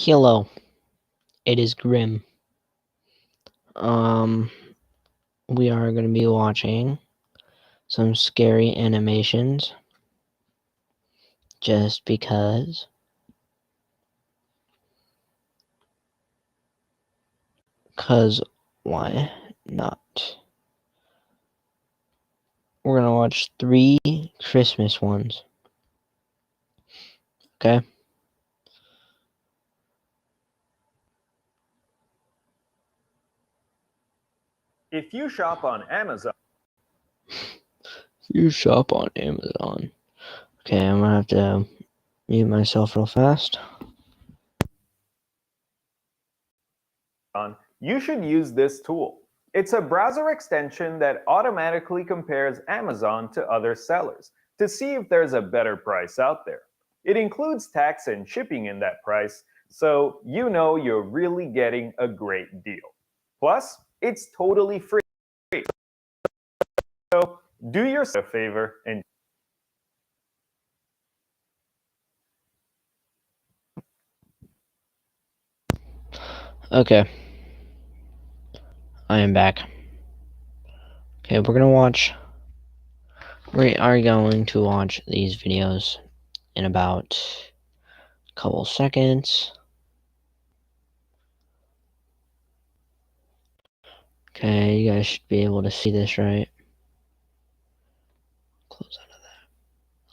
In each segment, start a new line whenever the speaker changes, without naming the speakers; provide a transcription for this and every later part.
Hello, it is Grim. We are going to be watching some scary animations just because. Cause why not? We're going to watch 3 Christmas ones. Okay?
If you shop on Amazon.
You shop on Amazon. Okay, I'm gonna have to mute myself real fast.
You should use this tool. It's a browser extension that automatically compares Amazon to other sellers to see if there's a better price out there. It includes tax and shipping in that price, so you know you're really getting a great deal. Plus, it's totally free. So do yourself a favor and
Okay. I am back. Okay, we are going to watch these videos in about a couple seconds. Okay, you guys should be able to see this, right? Close out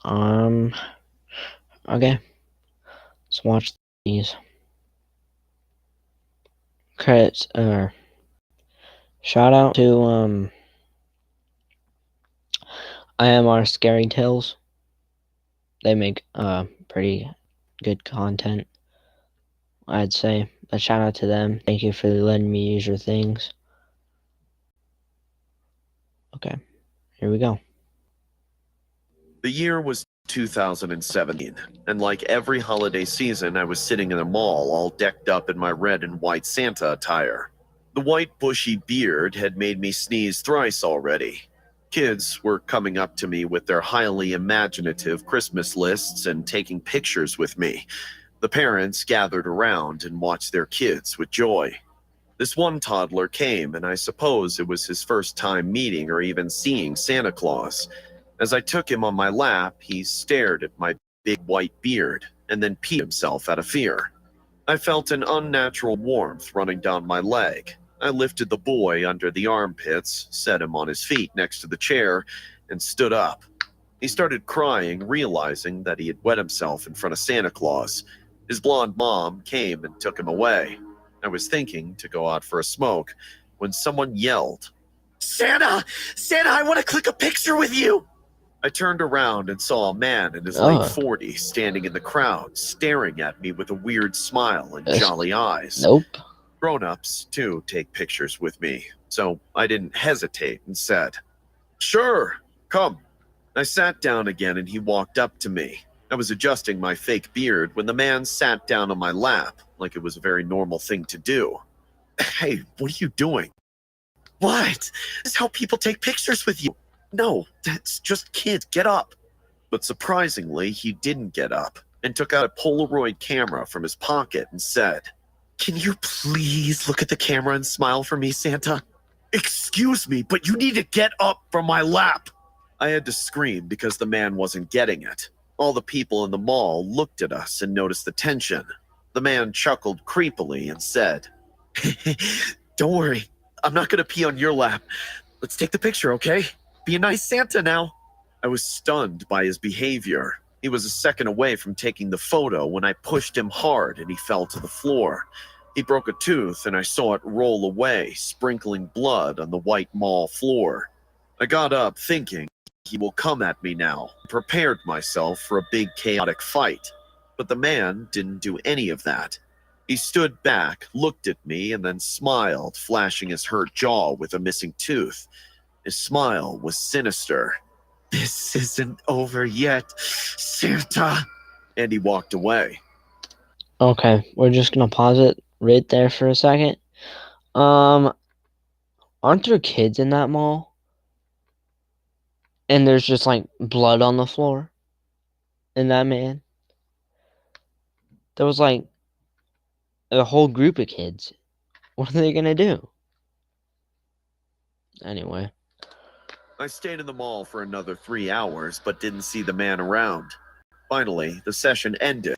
of that. Okay. Let's watch these. Credits, shout out to, IMR Scary Tales. They make, pretty good content, I'd say. But shout out to them. Thank you for letting me use your things. Okay, here we go.
The year was 2017, and like every holiday season, I was sitting in a mall all decked up in my red and white Santa attire. The white bushy beard had made me sneeze thrice already. Kids were coming up to me with their highly imaginative Christmas lists and taking pictures with me. The parents gathered around and watched their kids with joy. This one toddler came, and I suppose it was his first time meeting or even seeing Santa Claus. As I took him on my lap, he stared at my big white beard and then peed himself out of fear. I felt an unnatural warmth running down my leg. I lifted the boy under the armpits, set him on his feet next to the chair, and stood up. He started crying, realizing that he had wet himself in front of Santa Claus. His blonde mom came and took him away. I was thinking to go out for a smoke when someone yelled, "Santa! Santa, I want to click a picture with you!" I turned around and saw a man in his late 40s standing in the crowd, staring at me with a weird smile and jolly eyes.
Nope.
Grown-ups, too, take pictures with me, so I didn't hesitate and said, "Sure, come." I sat down again and he walked up to me. I was adjusting my fake beard when the man sat down on my lap, like it was a very normal thing to do. "Hey, what are you doing?" "What? This is how people take pictures with you." "No, that's just kids. Get up." But surprisingly, he didn't get up and took out a Polaroid camera from his pocket and said, "Can you please look at the camera and smile for me, Santa?" "Excuse me, but you need to get up from my lap." I had to scream because the man wasn't getting it. All the people in the mall looked at us and noticed the tension. The man chuckled creepily and said, "Don't worry, I'm not going to pee on your lap. Let's take the picture, okay? Be a nice Santa now." I was stunned by his behavior. He was a second away from taking the photo when I pushed him hard and he fell to the floor. He broke a tooth and I saw it roll away, sprinkling blood on the white mall floor. I got up thinking he will come at me now, prepared myself for a big chaotic fight. But the man didn't do any of that. He stood back, looked at me, and then smiled, flashing his hurt jaw with a missing tooth. His smile was sinister. "This isn't over yet, Santa." And he walked away.
Okay, we're just gonna pause it right there for a second. Aren't there kids in that mall? And there's just like blood on the floor? In that man? There was like a whole group of kids. What are they gonna do? Anyway.
I stayed in the mall for another 3 hours, but didn't see the man around. Finally, the session ended,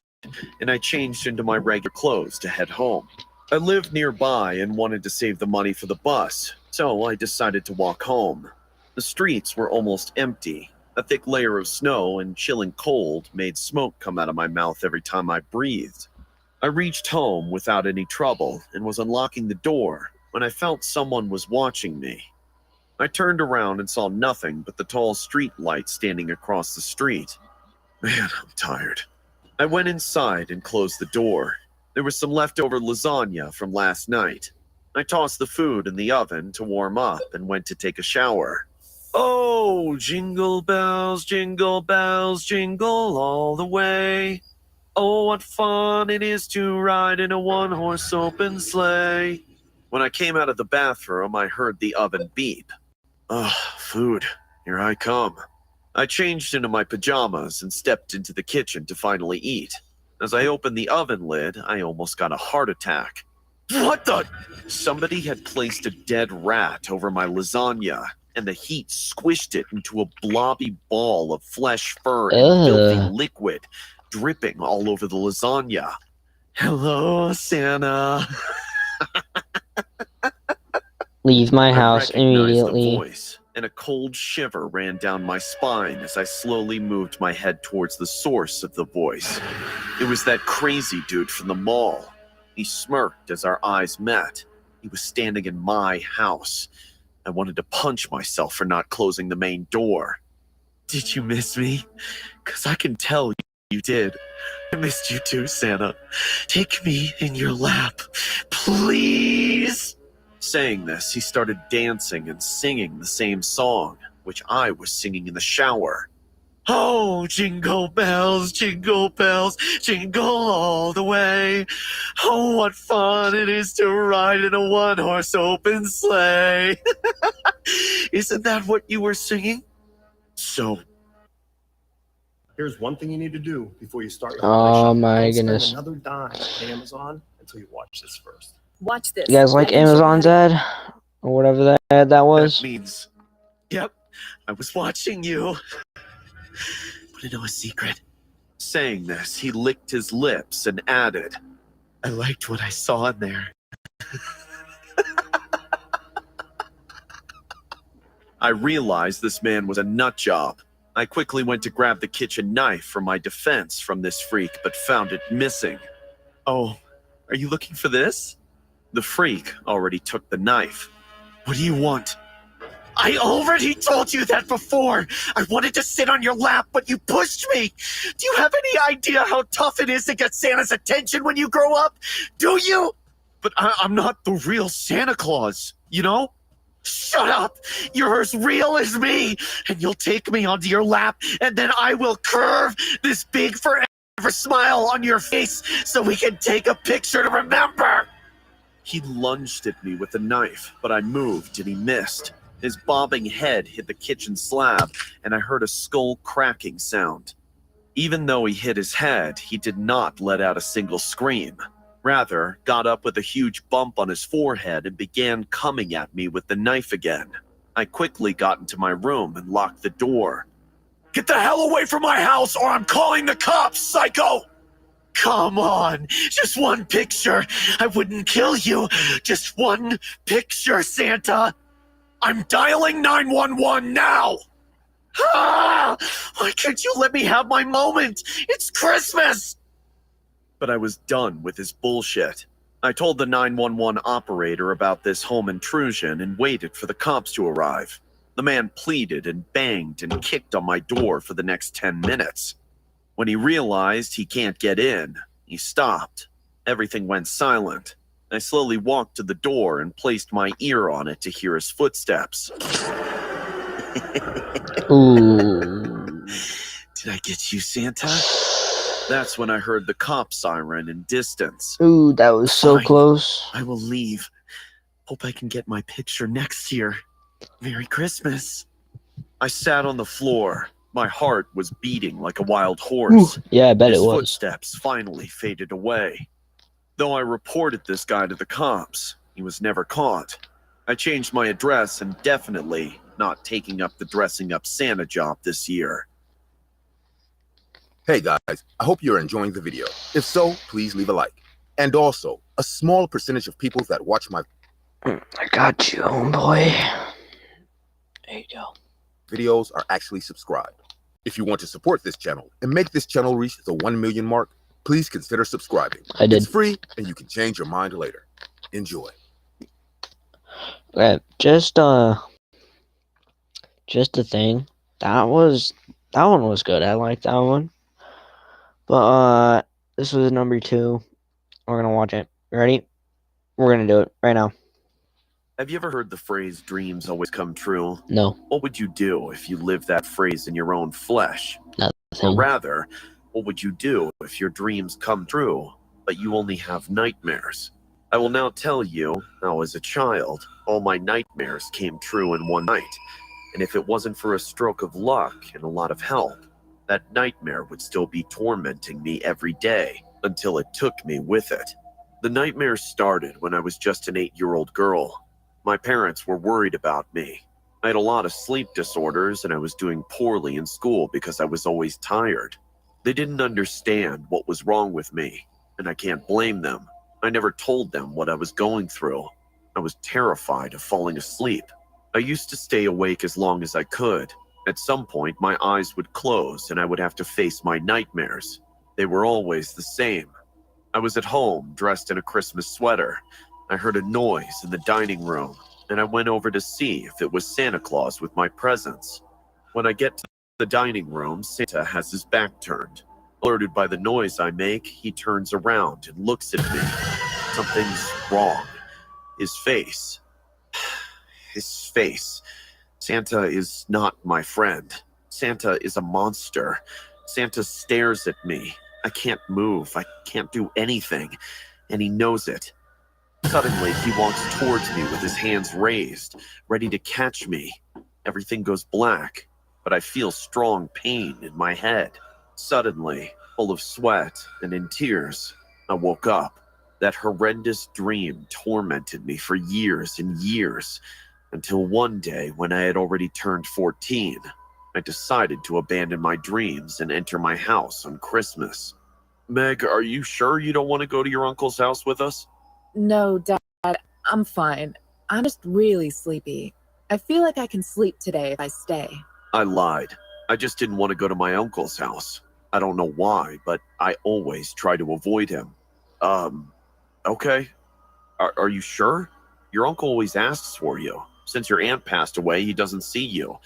and I changed into my regular clothes to head home. I lived nearby and wanted to save the money for the bus, so I decided to walk home. The streets were almost empty. A thick layer of snow and chilling cold made smoke come out of my mouth every time I breathed. I reached home without any trouble and was unlocking the door when I felt someone was watching me. I turned around and saw nothing but the tall street light standing across the street. Man, I'm tired. I went inside and closed the door. There was some leftover lasagna from last night. I tossed the food in the oven to warm up and went to take a shower. Oh, jingle bells, jingle all the way. Oh, what fun it is to ride in a one-horse open sleigh. When I came out of the bathroom, I heard the oven beep. Ugh, food. Here I come. I changed into my pajamas and stepped into the kitchen to finally eat. As I opened the oven lid, I almost got a heart attack. What the? Somebody had placed a dead rat over my lasagna, and the heat squished it into a blobby ball of flesh, fur, and filthy liquid, dripping all over the lasagna. Hello, Santa.
Leave my house
I recognized
immediately.
the voice, and a cold shiver ran down my spine as I slowly moved my head towards the source of the voice. It was that crazy dude from the mall. He smirked as our eyes met. He was standing in my house. I wanted to punch myself for not closing the main door. Did you miss me? 'Cause I can tell you did. I missed you too, Santa. Take me in your lap, please. Saying this, he started dancing and singing the same song, which I was singing in the shower. Oh, jingle bells, jingle all the way. Oh, what fun it is to ride in a one-horse open sleigh. Isn't that what you were singing? So,
here's one thing you need to do before you start your
Oh
holiday shopping.
my
Don't
goodness.
spend another dime on Amazon until you watch this first.
Watch this.
You guys like Amazon's ad? Or whatever that ad that was?
that means, yep, I was watching you. Want to know a secret? Saying this, he licked his lips and added, I liked what I saw in there. I realized this man was a nut job. I quickly went to grab the kitchen knife for my defense from this freak, but found it missing. Oh, are you looking for this? The freak already took the knife. What do you want? I already told you that before. I wanted to sit on your lap, but you pushed me. Do you have any idea how tough it is to get Santa's attention when you grow up? Do you? But I'm not the real Santa Claus, you know? Shut up! You're as real as me, and you'll take me onto your lap, and then I will curve this big forever smile on your face so we can take a picture to remember. He lunged at me with a knife, but I moved and he missed. His bobbing head hit the kitchen slab, and I heard a skull cracking sound. Even though he hit his head, he did not let out a single scream. Rather, got up with a huge bump on his forehead and began coming at me with the knife again. I quickly got into my room and locked the door. Get the hell away from my house or I'm calling the cops, psycho! Come on, just one picture. I wouldn't kill you. Just one picture, Santa. I'm dialing 911 now! Ah! Why can't you let me have my moment? It's Christmas! But I was done with his bullshit. I told the 911 operator about this home intrusion and waited for the cops to arrive. The man pleaded and banged and kicked on my door for the next 10 minutes. When he realized he can't get in, he stopped. Everything went silent. I slowly walked to the door and placed my ear on it to hear his footsteps.
Ooh.
Did I get you, Santa? That's when I heard the cop siren in distance.
Ooh, that was so
Fine.
close.
I will leave. Hope I can get my picture next year. Merry Christmas. I sat on the floor. My heart was beating like a wild horse.
Yeah, I bet
His
it was.
footsteps finally faded away. Though I reported this guy to the cops, he was never caught. I changed my address and definitely not taking up the dressing up Santa job this year.
Hey guys, I hope you're enjoying the video. If so, please leave a like. And also, a small percentage of people that watch my
I got you, homeboy. There you go.
videos are actually subscribed. If you want to support this channel and make this channel reach the 1 million mark, please consider subscribing.
I did.
It's free and you can change your mind later. Enjoy.
Okay, just a thing. That one was good. I like that one. But this was number 2. We're gonna watch it. Ready? We're gonna do it right now.
Have you ever heard the phrase, dreams always come true?
No,
What would you do if you lived that phrase in your own flesh? Or
nothing.
rather, what would you do if your dreams come true, but you only have nightmares? I will now tell you how, as a child, all my nightmares came true in one night. And if it wasn't for a stroke of luck and a lot of help, that nightmare would still be tormenting me every day until it took me with it. The nightmare started when I was just an 8-year-old girl. My parents were worried about me. I had a lot of sleep disorders and I was doing poorly in school because I was always tired. They didn't understand what was wrong with me, and I can't blame them. I never told them what I was going through. I was terrified of falling asleep. I used to stay awake as long as I could. At some point, my eyes would close and I would have to face my nightmares. They were always the same. I was at home, dressed in a Christmas sweater. I heard a noise in the dining room, and I went over to see if it was Santa Claus with my presents. When I get to the dining room, Santa has his back turned. Alerted by the noise I make, he turns around and looks at me. Something's wrong. His face. His face. Santa is not my friend. Santa is a monster. Santa stares at me. I can't move. I can't do anything. And he knows it. Suddenly, he walks towards me with his hands raised, ready to catch me. Everything goes black, but I feel strong pain in my head. Suddenly, full of sweat and in tears, I woke up. That horrendous dream tormented me for years and years, until one day when I had already turned 14, I decided to abandon my dreams and enter my house on Christmas. Meg, are you sure you don't want to go to your uncle's house with us?
No, Dad, I'm fine. I'm just really sleepy. I feel like I can sleep today if I stay.
I lied. I just didn't want to go to my uncle's house. I don't know why, but I always try to avoid him. Okay. Are you sure? Your uncle always asks for you. Since your aunt passed away, he doesn't see you.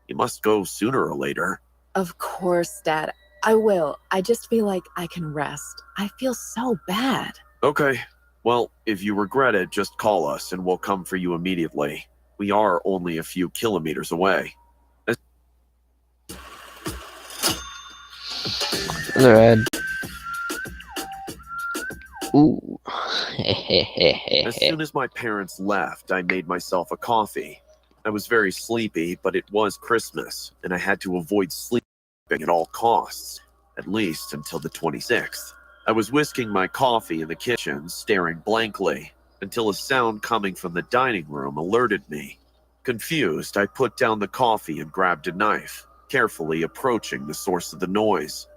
You must go sooner or later.
Of course, Dad. I will. I just feel like I can rest. I feel so bad.
Okay. Well, if you regret it, just call us and we'll come for you immediately. We are only a few kilometers away.
Red. Ooh.
As soon as my parents left, I made myself a coffee. I was very sleepy, but it was Christmas, and I had to avoid sleeping at all costs, at least until the 26th. I was whisking my coffee in the kitchen, staring blankly, until a sound coming from the dining room alerted me. Confused, I put down the coffee and grabbed a knife, carefully approaching the source of the noise.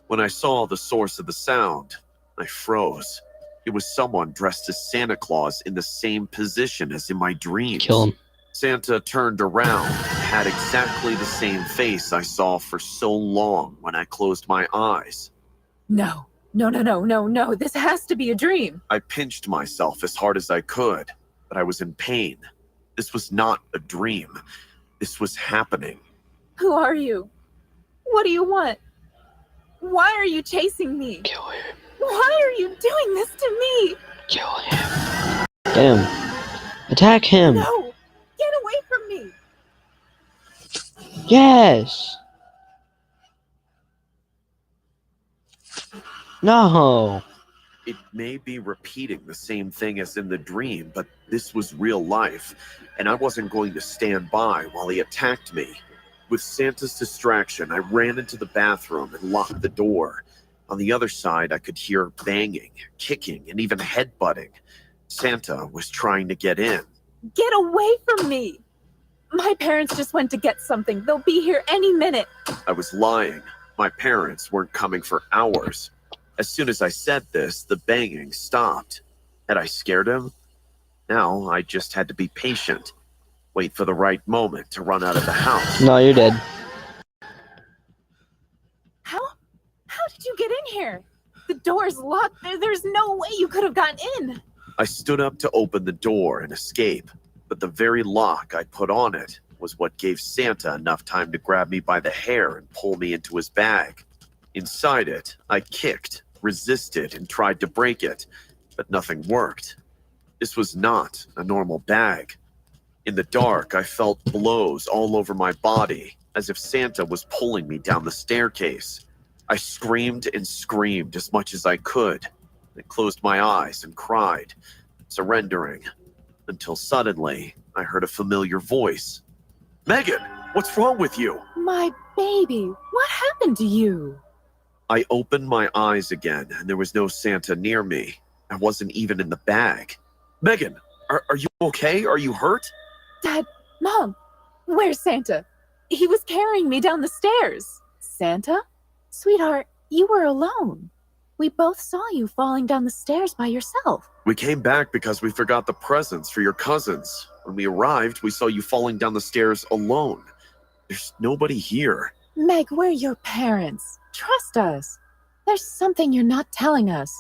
When I saw the source of the sound, I froze. It was someone dressed as Santa Claus in the same position as in my dreams.
Kill him.
Santa turned around and had exactly the same face I saw for so long when I closed my eyes.
No. No. This has to be a dream.
I pinched myself as hard as I could, but I was in pain. This was not a dream. This was happening.
Who are you? What do you want? Why are you chasing me?
Kill him.
Why are you doing this to me?
Kill him. Get him. Attack him.
No! Get away from me!
Yes. No.
It may be repeating the same thing as in the dream, but this was real life, and I wasn't going to stand by while he attacked me. With Santa's distraction, I ran into the bathroom and locked the door. On the other side, I could hear banging, kicking, and even headbutting. Santa was trying to get in.
Get away from me! My parents just went to get something. They'll be here any minute.
I was lying. My parents weren't coming for hours. As soon as I said this, the banging stopped. Had I scared him? Now I just had to be patient. Wait for the right moment to run out of the house.
No, you did.
How did you get in here? The door's locked. There's no way you could have gotten in.
I stood up to open the door and escape, but the very lock I put on it was what gave Santa enough time to grab me by the hair and pull me into his bag. Inside it, I kicked, resisted, and tried to break it, but nothing worked. This was not a normal bag. In the dark, I felt blows all over my body, as if Santa was pulling me down the staircase. I screamed and screamed as much as I could, and closed my eyes and cried, surrendering, until suddenly I heard a familiar voice. Megan, what's wrong with you?
My baby, what happened to you?
I opened my eyes again, and there was no Santa near me. I wasn't even in the bag. Megan, are you okay? Are you hurt?
Dad, Mom, where's Santa? He was carrying me down the stairs. Santa? Sweetheart, you were alone. We both saw you falling down the stairs by yourself.
We came back because we forgot the presents for your cousins. When we arrived, we saw you falling down the stairs alone. There's nobody here.
Meg, we're your parents. Trust us. There's something you're not telling us.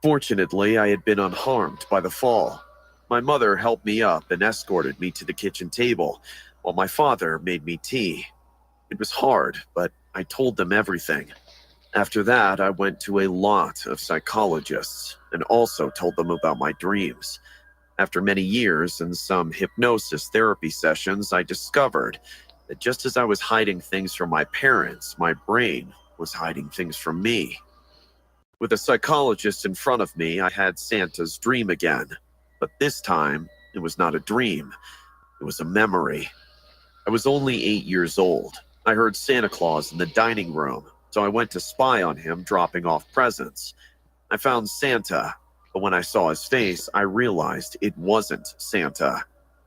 Fortunately, I had been unharmed by the fall. My mother helped me up and escorted me to the kitchen table, while my father made me tea. It was hard, but I told them everything. After that, I went to a lot of psychologists and also told them about my dreams. After many years and some hypnosis therapy sessions, I discovered that just as I was hiding things from my parents, my brain was hiding things from me. With a psychologist in front of me, I had Santa's dream again. But this time, it was not a dream. It was a memory. I was only 8 years old. I heard Santa Claus in the dining room, so I went to spy on him dropping off presents. I found Santa, but when I saw his face, I realized it wasn't Santa.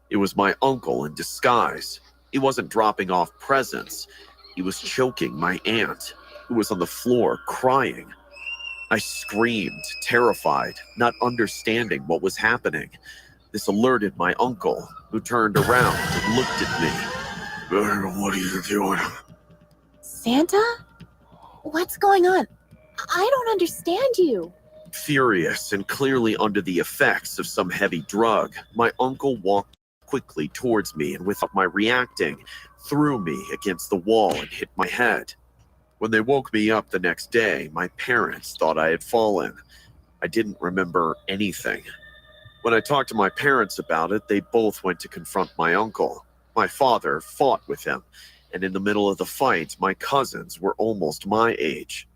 It was my uncle in disguise. He wasn't dropping off presents. He was choking my aunt, who was on the floor crying. I screamed, terrified, not understanding what was happening. This alerted my uncle, who turned around and looked at me. What are you doing?
Santa? What's going on? I don't understand you.
Furious and clearly under the effects of some heavy drug, my uncle walked quickly towards me and without my reacting, threw me against the wall and hit my head. When they woke me up the next day, my parents thought I had fallen. I didn't remember anything. When I talked to my parents about it, they both went to confront my uncle. My father fought with him, and in the middle of the fight, my cousins were almost my age.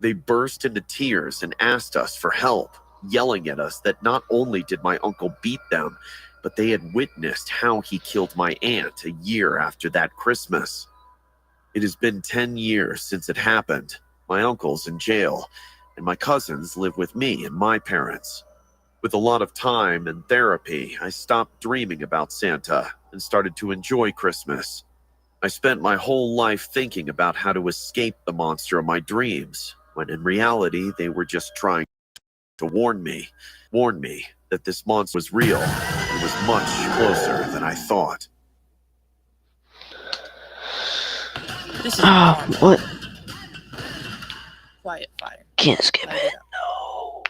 They burst into tears and asked us for help, yelling at us that not only did my uncle beat them, but they had witnessed how he killed my aunt a year after that Christmas. It has been 10 years since it happened. My uncle's in jail, and my cousins live with me and my parents. With a lot of time and therapy, I stopped dreaming about Santa and started to enjoy Christmas. I spent my whole life thinking about how to escape the monster of my dreams, when in reality, they were just trying to warn me that this monster was real and was much closer than I thought.
This is
What?
quiet fire.
Can't skip
Light
it.
it up.
No.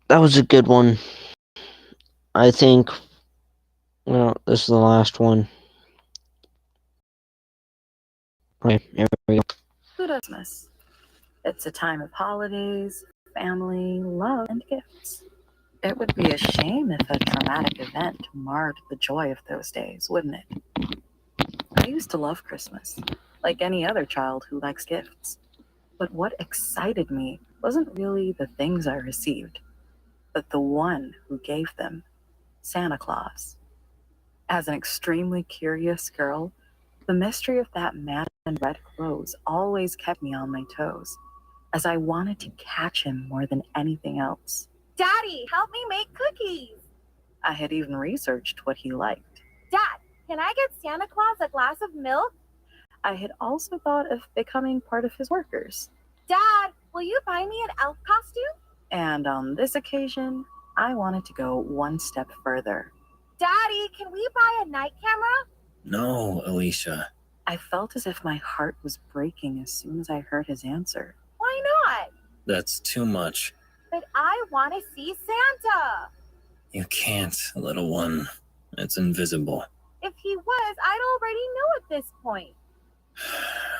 That was a good one. I think, well, this is the last one. Okay, here we go.
Christmas. It's a time of holidays, family, love, and gifts. It would be a shame if a traumatic event marred the joy of those days, wouldn't it? I used to love Christmas, like any other child who likes gifts. But what excited me wasn't really the things I received, but the one who gave them, Santa Claus. As an extremely curious girl, The mystery of that man in red clothes always kept me on my toes, as I wanted to catch him more than anything else.
Daddy, help me make cookies.
I had even researched what he liked.
Dad, can I get Santa Claus a glass of milk?
I had also thought of becoming part of his workers.
Dad, will you buy me an elf costume?
And on this occasion, I wanted to go one step further.
Daddy, can we buy a night camera?
No, Alicia.
I felt as if my heart was breaking as soon as I heard his answer.
Why not?
That's too much.
But I want to see Santa.
You can't, little one. It's invisible.
If he was, I'd already know at this point.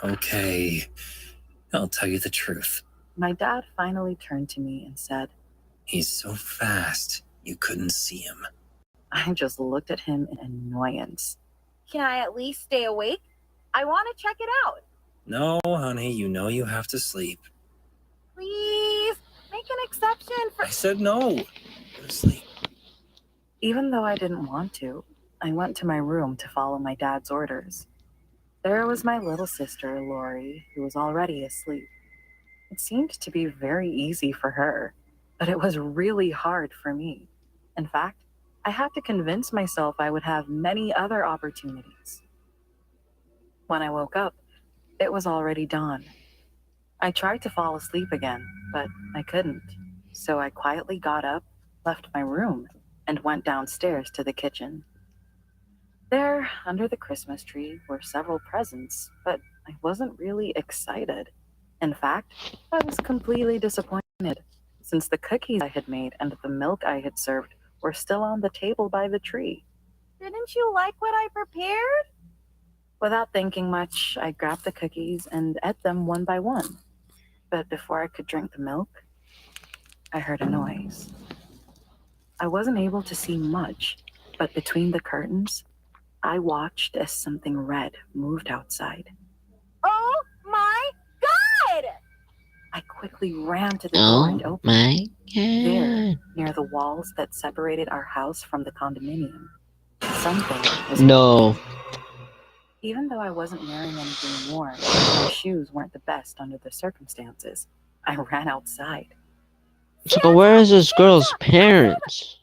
Okay, I'll tell you the truth.
My dad finally turned to me and said,
He's so fast, you couldn't see him.
I just looked at him in annoyance.
Can I at least stay awake? I want to check it out.
No, honey, you know you have to sleep.
Please, make an exception for...
I said no. Go to sleep.
Even though I didn't want to, I went to my room to follow my dad's orders. There was my little sister, Lori, who was already asleep. It seemed to be very easy for her, but it was really hard for me. In fact, I had to convince myself I would have many other opportunities. When I woke up, it was already dawn. I tried to fall asleep again, but I couldn't. So I quietly got up, left my room, and went downstairs to the kitchen. There, under the Christmas tree, were several presents, but I wasn't really excited. In fact, I was completely disappointed, since the cookies I had made and the milk I had served were still on the table by the tree.
Didn't you like what I prepared?
Without thinking much, I grabbed the cookies and ate them one by one. But before I could drink the milk, I heard a noise. I wasn't able to see much, but between the curtains, I watched as something red moved outside.
Oh my God!
I quickly ran to the door and opened it. There, near the walls that separated our house from the condominium, something was
No.
Even though I wasn't wearing anything warm, my shoes weren't the best under the circumstances. I ran outside.
So where is this girl's parents?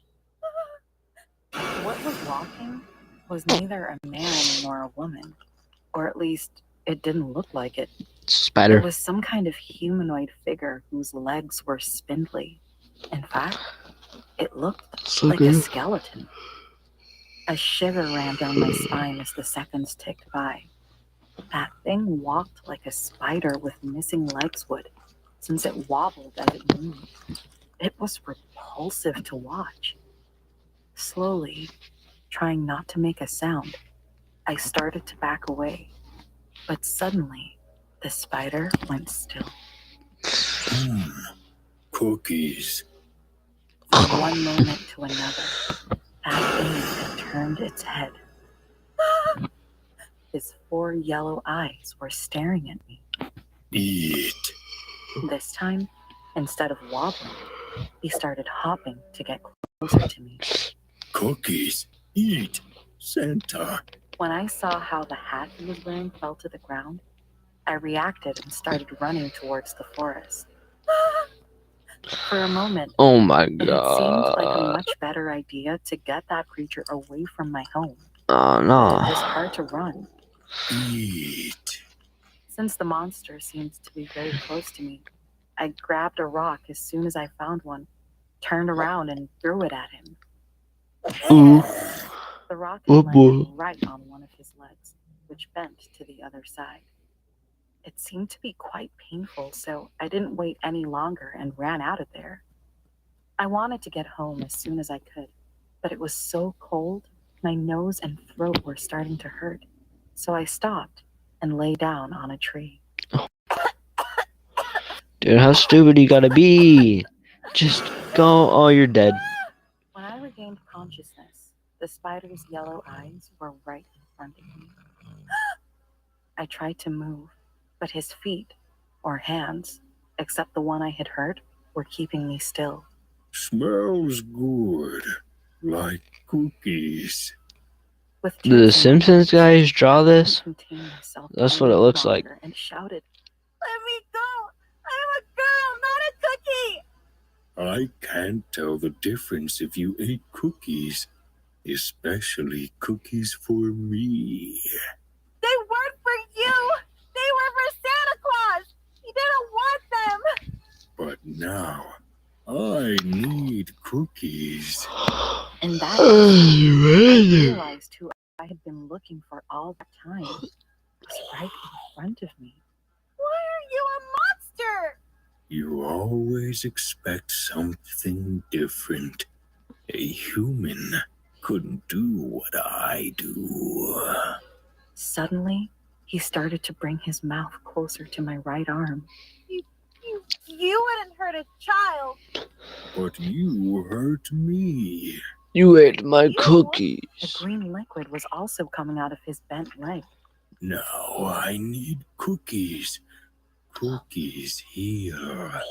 What was walking was neither a man nor a woman, or at least it didn't look like it.
Spider.
It was some kind of humanoid figure whose legs were spindly. In fact, it looked
So
like
good.
a skeleton. A shiver ran down my spine as the seconds ticked by. That thing walked like a spider with missing legs would, since it wobbled as it moved. It was repulsive to watch. Slowly, trying not to make a sound, I started to back away. But suddenly, the spider went still.
Cookies.
From one moment to another, that thing had turned its head. His 4 yellow eyes were staring at me.
Eat.
This time, instead of wobbling, he started hopping to get closer to me.
Cookies. Eat. Santa.
When I saw how the hat he was wearing fell to the ground, I reacted and started running towards the forest. For a moment,
Oh my
it seemed like a
god.
much better idea to get that creature away from my home.
Oh
It was
no.
hard to run.
Eat.
Since the monster seemed to be very close to me, I grabbed a rock as soon as I found one, turned around and threw it at him.
Ooh.
The rock
Oh,
landed
boy.
right on one of his legs, which bent to the other side. It seemed to be quite painful, so I didn't wait any longer and ran out of there. I wanted to get home as soon as I could, but it was so cold, my nose and throat were starting to hurt, so I stopped and lay down on a tree.
Dude, how stupid you gotta be? Just go. Oh, you're dead.
When I regained consciousness, the spider's yellow eyes were right in front of me. I tried to move, but his feet, or hands, except the one I had hurt, were keeping me still.
Smells good. Like cookies.
With
The
tears in my
Simpsons
eyes,
guys draw
I couldn't
this?
contain myself
That's
any
what it looks like.
longer and shouted,
Let me go! I'm a girl, not a cookie!
I can't tell the difference if you ate cookies, especially cookies for me.
They weren't for you! They were for Santa Claus! He didn't want them!
But now, I need cookies.
and that I realized who I had been looking for all the time was right in front of me.
Why are you a monster?
You always expect something different. A human couldn't do what I do.
Suddenly, he started to bring his mouth closer to my right arm.
You wouldn't hurt a child.
But you hurt me.
You ate my
You?
The
cookies.
green liquid was also coming out of his bent leg.
Now I need cookies. Cookies here.
Wait!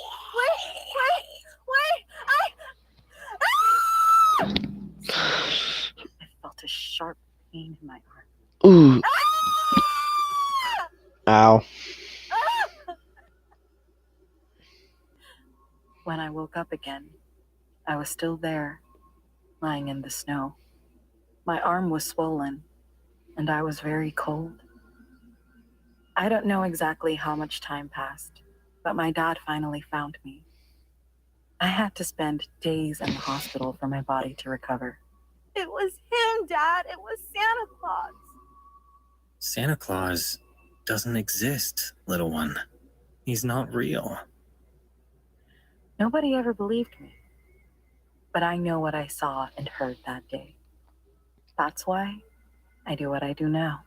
I felt a sharp pain in my arm.
Ooh. Ow.
When I woke up again, I was still there, lying in the snow. My arm was swollen, and I was very cold. I don't know exactly how much time passed, but my dad finally found me. I had to spend days in the hospital for my body to recover.
It was him, Dad. It was Santa Claus.
Santa Claus doesn't exist, little one. He's not real.
Nobody ever believed me, but I know what I saw and heard that day. That's why I do what I do now.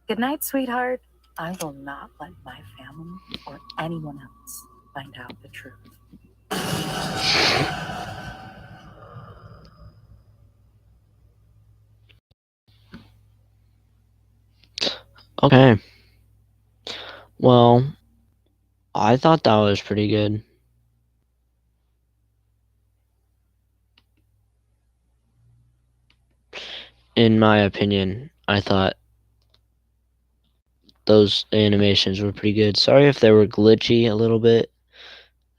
Good night, sweetheart. I will not let my family or anyone else find out the truth.
Okay. Well, I thought that was pretty good. In my opinion, I thought those animations were pretty good. Sorry if they were glitchy a little bit.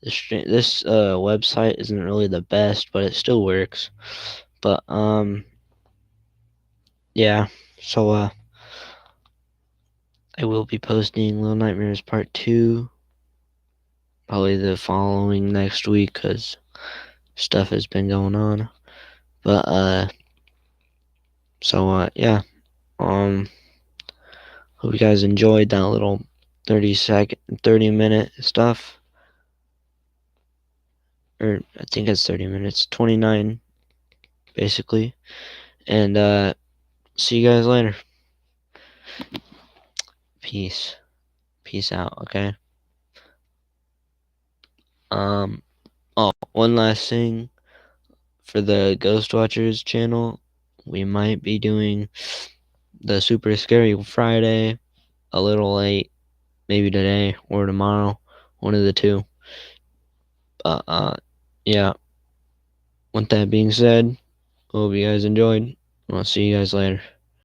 This website isn't really the best, but it still works. But yeah. So I will be posting Little Nightmares Part 2 probably the following next week because stuff has been going on. But yeah. Hope you guys enjoyed that little 30 minute stuff. Or I think it's 30 minutes, 29 basically. And see you guys later. Peace out, okay? Oh, one last thing for the Ghost Watchers channel, we might be doing the Super Scary Friday a little late, maybe today or tomorrow, one of the two. Yeah. With that being said, hope you guys enjoyed. I'll see you guys later.